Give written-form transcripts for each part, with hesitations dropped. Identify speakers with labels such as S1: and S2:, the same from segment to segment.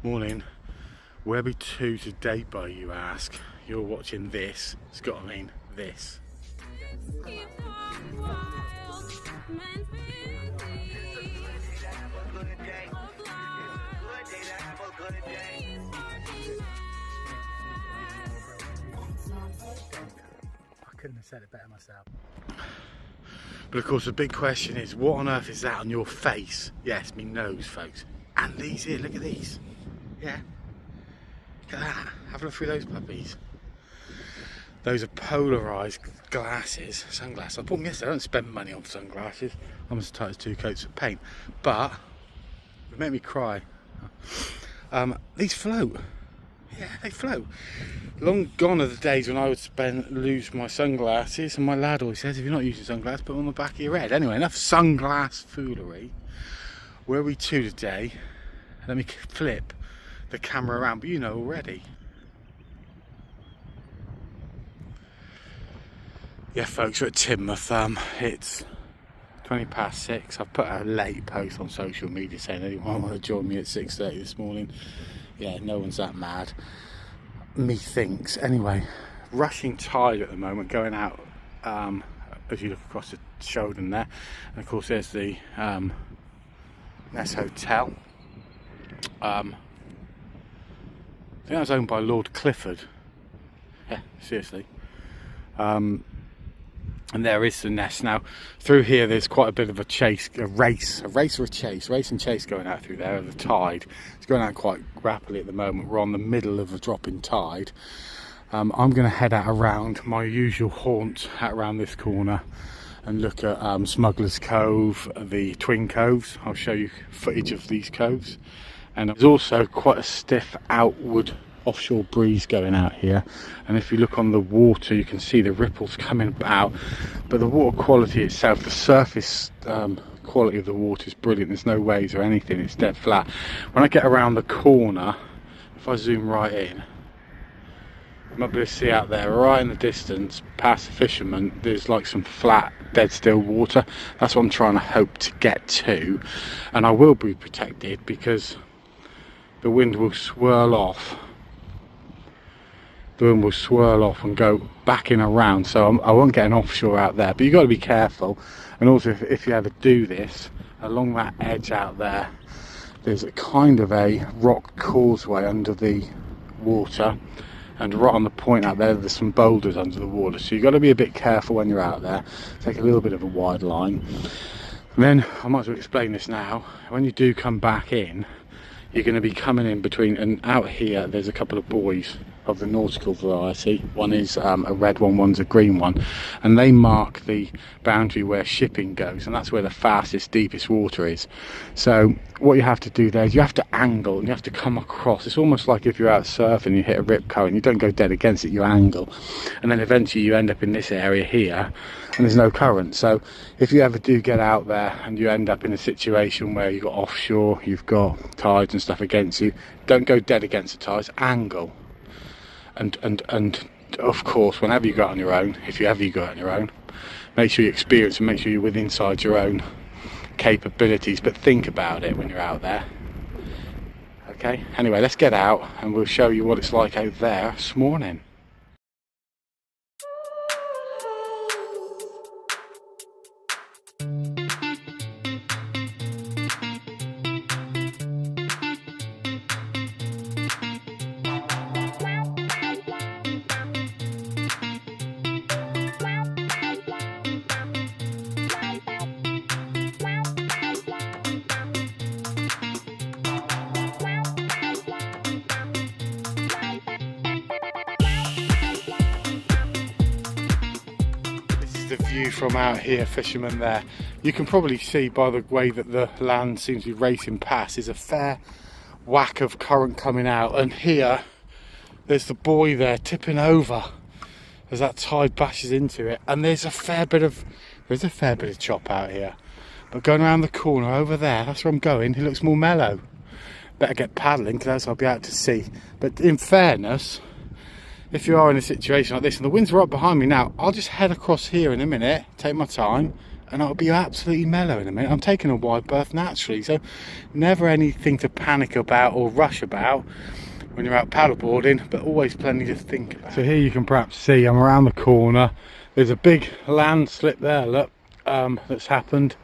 S1: Morning. Where we to today, by you ask? You're watching this. It's got to mean this.
S2: I couldn't have said it better myself.
S1: But of course the big question is, what on earth is that on your face? Yes, me nose, folks. And these here, look at these. Yeah. Look at that. Have a look through those puppies. Those are polarised glasses, sunglasses. I bought them yesterday. I don't spend money on sunglasses. I'm as tight as 2 coats of paint. But it made me cry. These float. Yeah, they float. Long gone are the days when I would lose my sunglasses, and my lad always says, if you're not using sunglasses, put them on the back of your head. Anyway, enough sunglass foolery. Where are we to today? Let me flip the camera around, but you know already. Yeah, folks, we're at Teignmouth. It's 6:20. I've put a late post on social media saying anyone want to join me at 6:30 this morning. Yeah, no one's that mad. Methinks. Anyway, rushing tide at the moment, going out as you look across the shoulder there. And of course there's the Ness Hotel. I think that was owned by Lord Clifford. Yeah, seriously. And there is the Ness. Now, through here there's quite a bit of a race and chase going out through there. The tide, it's going out quite rapidly at the moment. We're on the middle of a dropping tide. I'm going to head out around my usual haunt, out around this corner, and look at Smuggler's Cove, the Twin Coves. I'll show you footage of these coves. And there's also quite a stiff outward offshore breeze going out here, and if you look on the water you can see the ripples coming about, but the water quality itself, the surface quality of the water is brilliant. There's no waves or anything, it's dead flat. When I get around the corner, if I zoom right in, you might be able to see out there right in the distance past the fishermen, there's like some flat dead still water. That's what I'm trying to hope to get to, and I will be protected because the wind will swirl off. The wind will swirl off and go back in around, so I won't get an offshore out there, but you've got to be careful. And also if you ever do this, along that edge out there, there's a kind of a rock causeway under the water, and right on the point out there there's some boulders under the water, so you've got to be a bit careful when you're out there. Take a little bit of a wide line. And then I might as well explain this now. When you do come back in, you're going to be coming in between, and out here there's a couple of buoys of the nautical variety. One is a red one, one's a green one, and they mark the boundary where shipping goes, and that's where the fastest, deepest water is. So what you have to do there is you have to angle and you have to come across. It's almost like if you're out surfing, you hit a rip current, you don't go dead against it, you angle, and then eventually you end up in this area here and there's no current. So if you ever do get out there and you end up in a situation where you've got offshore, you've got tides and stuff against you, don't go dead against the tides, angle. And of course, whenever you go out on your own, if you ever go out on your own, make sure you experience and make sure you're within inside your own capabilities, but think about it when you're out there. Okay, anyway, let's get out and we'll show you what it's like out there this morning. The view from out here, fishermen there. You can probably see by the way that the land seems to be racing past, there's a fair whack of current coming out, and here there's the buoy there tipping over as that tide bashes into it, and there's a fair bit of chop out here. But going around the corner over there, that's where I'm going, it looks more mellow. Better get paddling because I'll be out to sea. But in fairness, if you are in a situation like this and the wind's right behind me now, I'll just head across here in a minute, take my time and it'll be absolutely mellow in a minute. I'm taking a wide berth naturally, so never anything to panic about or rush about when you're out paddleboarding, but always plenty to think about. So here you can perhaps see I'm around the corner. There's a big landslip there, look, that's happened.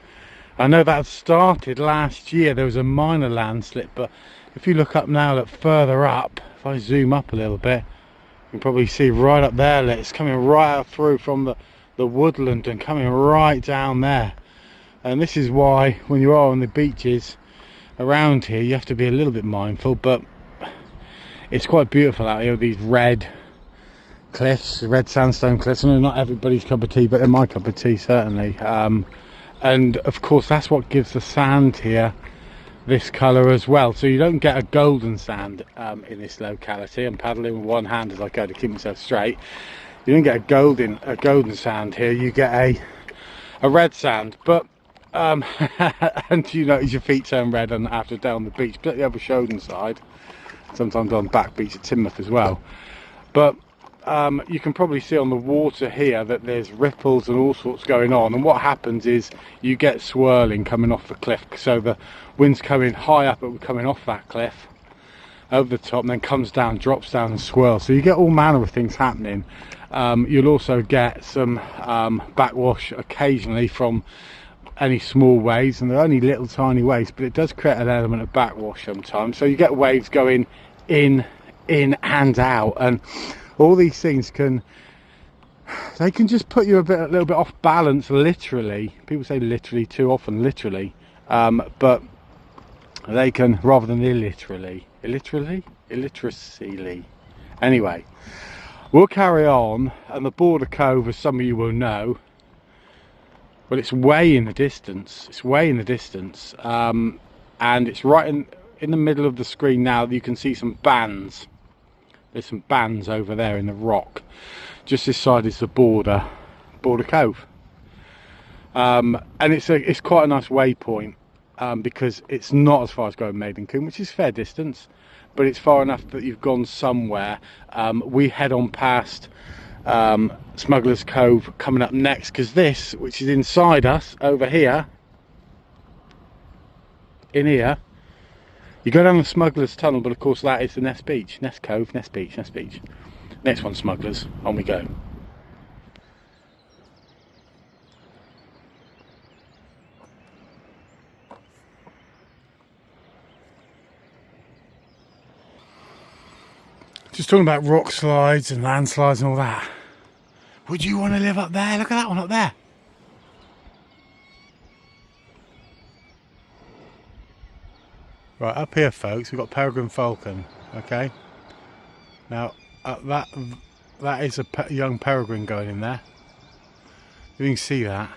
S1: I know that started last year. There was a minor landslip, but if you look up now, look further up, if I zoom up a little bit, you can probably see right up there, look, it's coming right up through from the woodland and coming right down there. And this is why when you are on the beaches around here, you have to be a little bit mindful, but it's quite beautiful out here with these red cliffs, red sandstone cliffs. I know not everybody's cup of tea, but they're my cup of tea certainly. And of course that's what gives the sand here this colour as well. So you don't get a golden sand in this locality. I'm paddling with one hand as I go to keep myself straight. You don't get a golden sand here. You get a red sand, but and you notice your feet turn red after a day on the beach, but the other Shoden side, sometimes on back beach at Teignmouth as well. But you can probably see on the water here that there's ripples and all sorts going on, and what happens is you get swirling coming off the cliff. So the wind's coming high up, but we're coming off that cliff over the top and then comes down, drops down and swirls. So you get all manner of things happening. You'll also get some backwash occasionally from any small waves, and they're only little tiny waves, but it does create an element of backwash sometimes. So you get waves going in and out, and all these things can just put you a little bit off balance, literally. People say literally too often, literally, but they can, rather than illiterally. Anyway, we'll carry on, and the Border Cove, as some of you will know, well, it's way in the distance. It's way in the distance, and it's right in the middle of the screen now. You can see some bands. There's some bands over there in the rock. Just this side is the Border Cove, and it's quite a nice waypoint because it's not as far as going Maidencoombe, which is fair distance, but it's far enough that you've gone somewhere. We head on past Smuggler's Cove coming up next, because this, which is inside us over here, in here, you go down the Smuggler's Tunnel, but of course that is the Ness Beach, Ness Cove, Ness Beach. Next one, Smugglers, on we go. Just talking about rock slides and landslides and all that. Would you want to live up there? Look at that one up there. Right, up here, folks, we've got Peregrine Falcon. Okay. Now, that is a young peregrine going in there. You can see that.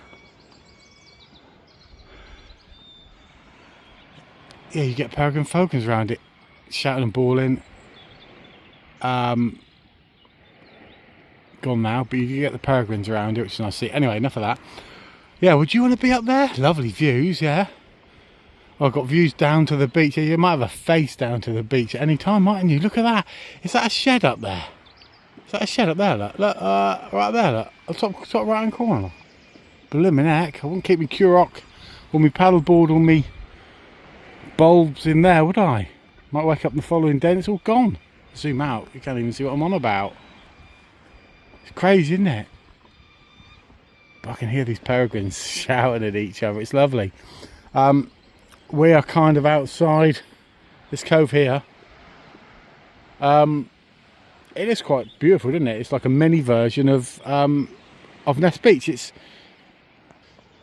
S1: Yeah, you get peregrine falcons around it, shouting and bawling. Gone now, but you get the peregrines around it, which is nice to see. Anyway, enough of that. Yeah, would you want to be up there? Lovely views, yeah. Oh, I've got views down to the beach. Yeah, you might have a face down to the beach at any time, mightn't you? Look at that. Is that a shed up there? Is that a shed up there? Look, right there, look. Top right hand corner. Blimmin' heck. I wouldn't keep me Currock or me paddleboard or me bulbs in there, would I? Might wake up the following day and it's all gone. Zoom out, you can't even see what I'm on about. It's crazy, isn't it? But I can hear these peregrines shouting at each other. It's lovely. We are kind of outside this cove here. It is quite beautiful, isn't it? It's like a mini version of Ness Beach. It's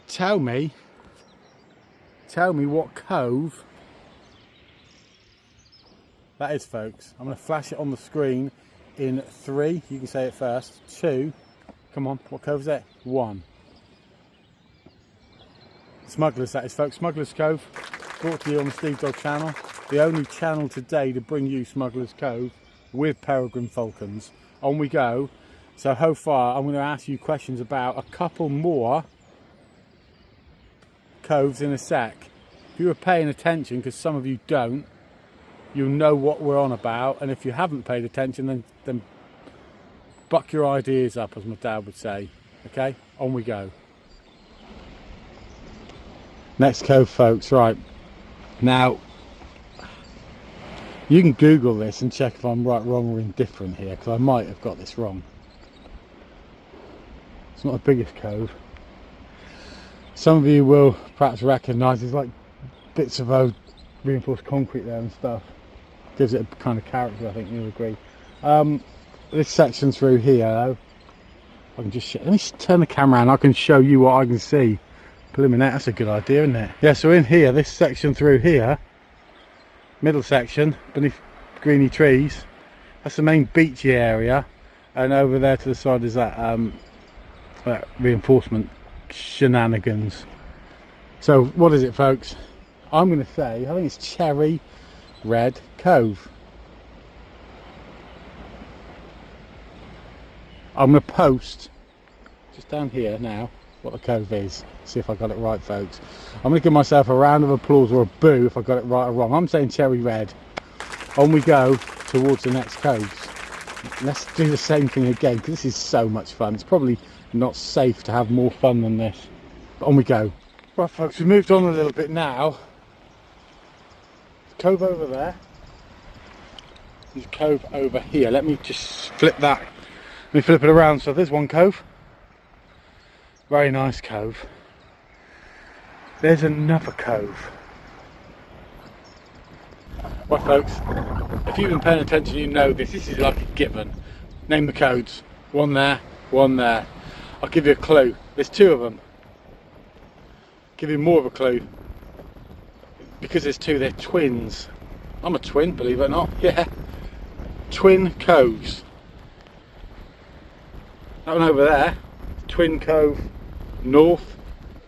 S1: tell me what cove that is, folks. I'm going to flash it on the screen in 3. You can say it first. 2. Come on, what cove is that? 1. Smugglers, that is, folks. Smugglers Cove, brought to you on the Steve Dog channel. The only channel today to bring you Smugglers Cove with peregrine falcons. On we go. So far, I'm going to ask you questions about a couple more coves in a sec. If you were paying attention, because some of you don't, you'll know what we're on about, and if you haven't paid attention, then buck your ideas up, as my dad would say. Okay, on we go. Next cove, folks. Right, now you can Google this and check if I'm right, wrong or indifferent here, because I might have got this wrong. It's not the biggest cove. Some of you will perhaps recognise there's like bits of old reinforced concrete there and stuff. Gives it a kind of character, I think you'll agree. This section through here though, I can just let me turn the camera around, I can show you what I can see. Preliminary, that's a good idea, isn't it? Yeah, so in here, this section through here, middle section, beneath greeny trees, that's the main beachy area, and over there to the side is that, that reinforcement shenanigans. So what is it, folks? I'm going to say, I think it's Cherry Red Cove. I'm going to post just down here now what the cove is. See if I got it right, folks. I'm going to give myself a round of applause or a boo if I got it right or wrong. I'm saying Cherry Red. On we go towards the next coves. Let's do the same thing again, because this is so much fun. It's probably not safe to have more fun than this. But on we go. Right, folks, we've moved on a little bit now. Cove over there. There's a cove over here. Let me just flip that. Let me flip it around. So there's one cove. Very nice cove. There's another cove. Right, folks, if you've been paying attention, you know this is like a given. Name the codes. One there, one there. I'll give you a clue. There's two of them. Give you more of a clue. Because there's two, they're twins. I'm a twin, believe it or not. Yeah. Twin coves. That one over there, Twin Cove North.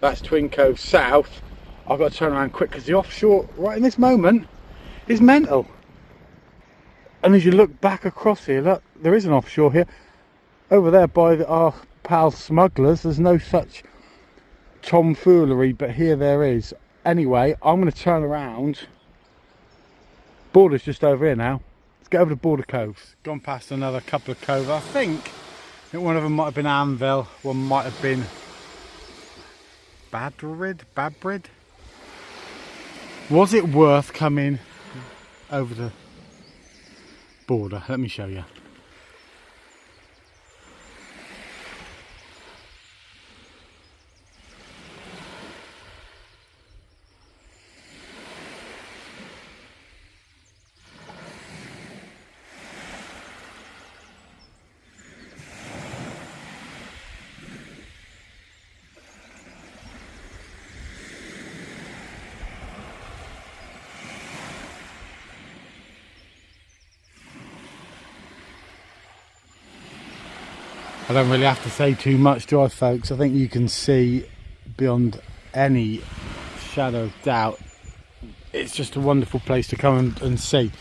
S1: That's Twin Cove South. I've got to turn around quick because the offshore right in this moment is mental. And as you look back across here, look, there is an offshore here. Over there by our pal smugglers, there's no such tomfoolery, but here there is. Anyway, I'm going to turn around. Border's just over here now. Let's get over to Border Coves. Gone past another couple of coves. I think one of them might have been Anvil, one might have been Babrid. Was it worth coming over the border? Let me show you. I don't really have to say too much, do I, folks? I think you can see beyond any shadow of doubt. It's just a wonderful place to come and see.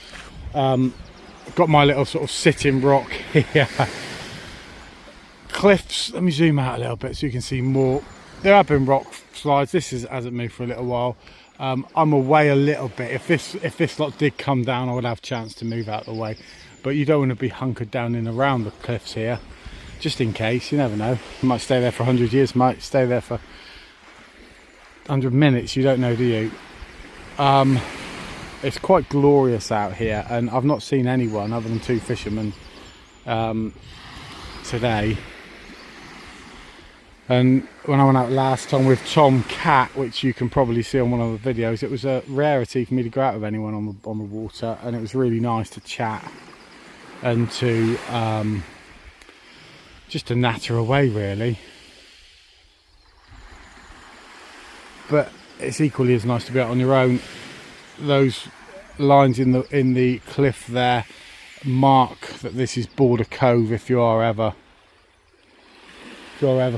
S1: Got my little sort of sitting rock here. Cliffs, let me zoom out a little bit so you can see more. There have been rock slides. This hasn't moved for a little while. I'm away a little bit. If this lot did come down, I would have a chance to move out of the way. But you don't want to be hunkered down in around the cliffs here. Just in case, you never know. You might stay there for 100 years, might stay there for 100 minutes, you don't know, do you? It's quite glorious out here, and I've not seen anyone other than two fishermen today. And when I went out last time with Tom Cat, which you can probably see on one of the videos, it was a rarity for me to go out with anyone on the water, and it was really nice to chat and to just to natter away, really. But it's equally as nice to be out on your own. Those lines in the cliff there mark that this is Border Cove if you are ever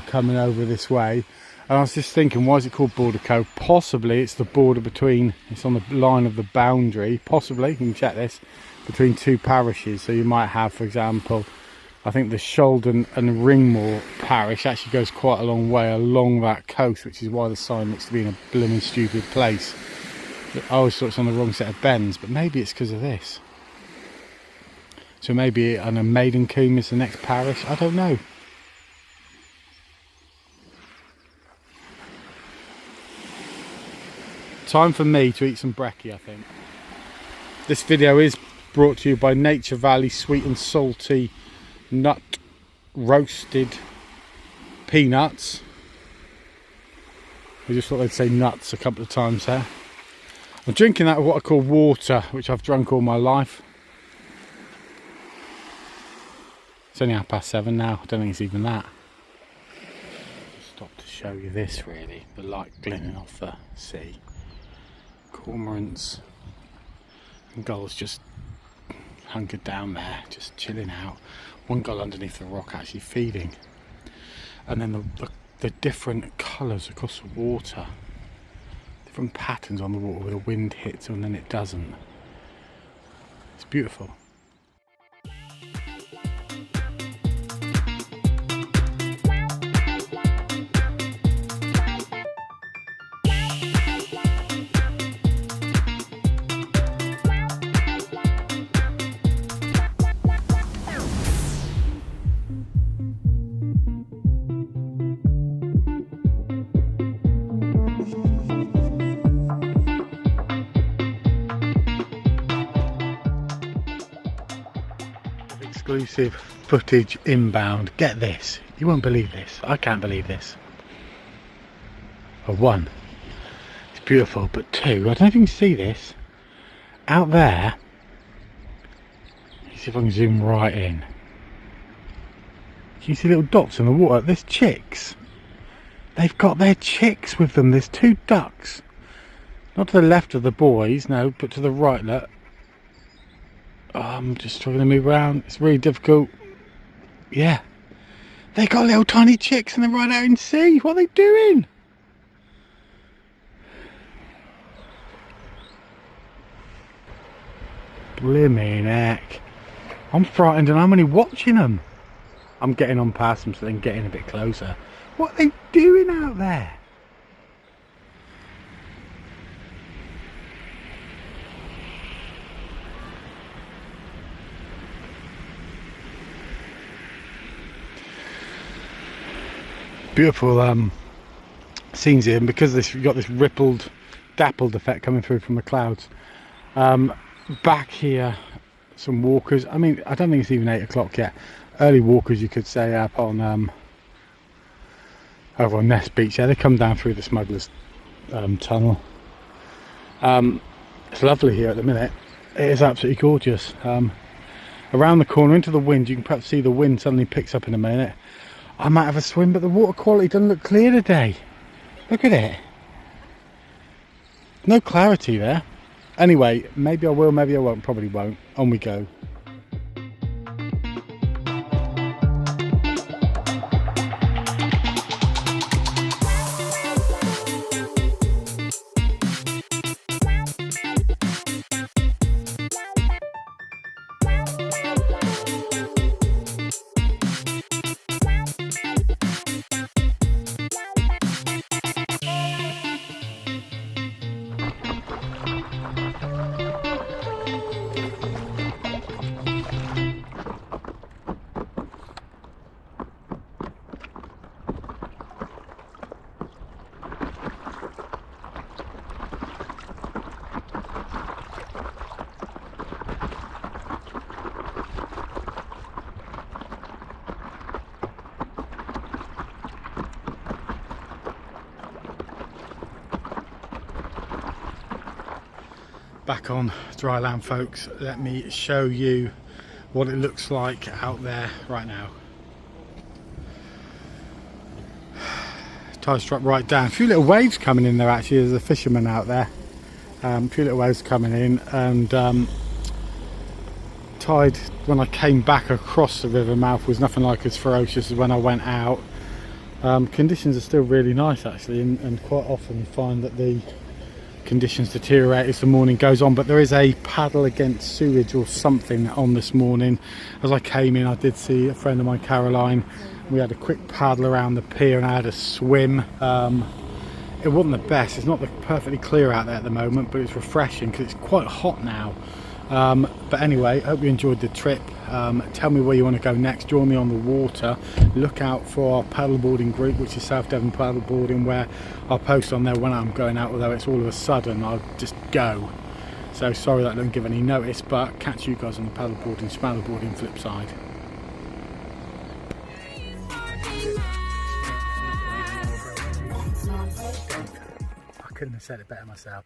S1: coming over this way. And I was just thinking, why is it called Border Cove? Possibly it's the border between, it's on the line of the boundary, possibly, you can check this, between two parishes. So you might have, for example, I think the Sholden and Ringmore parish actually goes quite a long way along that coast, which is why the sign looks to be in a blooming stupid place. I always thought it's on the wrong set of bends, but maybe it's because of this. So maybe, I don't know, Maidencombe is the next parish, I don't know. Time for me to eat some brekkie, I think. This video is brought to you by Nature Valley Sweet and Salty Nut Roasted Peanuts. I just thought they'd say nuts a couple of times there. I'm drinking that what I call water, which I've drunk all my life. It's only 7:30 now, I don't think it's even that. Stop to show you this really, the light glinting off the sea. Cormorants and gulls just hunkered down there, just chilling out. One gull underneath the rock actually feeding. And then the different colours across the water. Different patterns on the water where the wind hits and then it doesn't. It's beautiful. Exclusive footage inbound. Get this, you won't believe this. I can't believe this. For one, it's beautiful, but two, I don't know if you can see this out there. Let's see if I can zoom right in. Can you see little dots in the water? There's chicks. They've got their chicks with them. There's 2 ducks, not to the left of the boys, no, but to the right. Look, I'm just trying to move around. It's really difficult. Yeah. They got little tiny chicks and they're right out in sea. What are they doing? Blimmin' heck. I'm frightened and I'm only watching them. I'm getting on past them so then getting a bit closer. What are they doing out there? Beautiful scenes here, and because you've got this rippled, dappled effect coming through from the clouds. Back here, some walkers. I mean, I don't think it's even 8 o'clock yet. Early walkers, you could say, up on over on Nest Beach. Yeah, they come down through the smugglers' tunnel. It's lovely here at the minute. It is absolutely gorgeous. Around the corner into the wind, you can perhaps see the wind suddenly picks up in a minute. I might have a swim, but the water quality doesn't look clear today. Look at it. No clarity there. Anyway, maybe I will, maybe I won't, probably won't. On we go. Back on dry land, folks. Let me show you what it looks like out there right now. Tide struck right down. A few little waves coming in there actually. There's a fisherman out there. A few little waves coming in, and tide when I came back across the river mouth was nothing like as ferocious as when I went out. Conditions are still really nice actually, and quite often you find that the conditions deteriorate as the morning goes on, but there is a paddle against sewage or something on this morning. As I came in, I did see a friend of mine, Caroline. We had a quick paddle around the pier and I had a swim. It wasn't the best. It's not perfectly clear out there at the moment, but it's refreshing because it's quite hot now. But anyway, hope you enjoyed the trip. Tell me where you want to go next. Join me on the water. Look out for our paddleboarding group, which is South Devon Paddleboarding, where I'll post on there when I'm going out, although it's all of a sudden I'll just go. So sorry that I don't give any notice, but catch you guys on the paddleboarding flip side.
S2: I couldn't have said it better myself.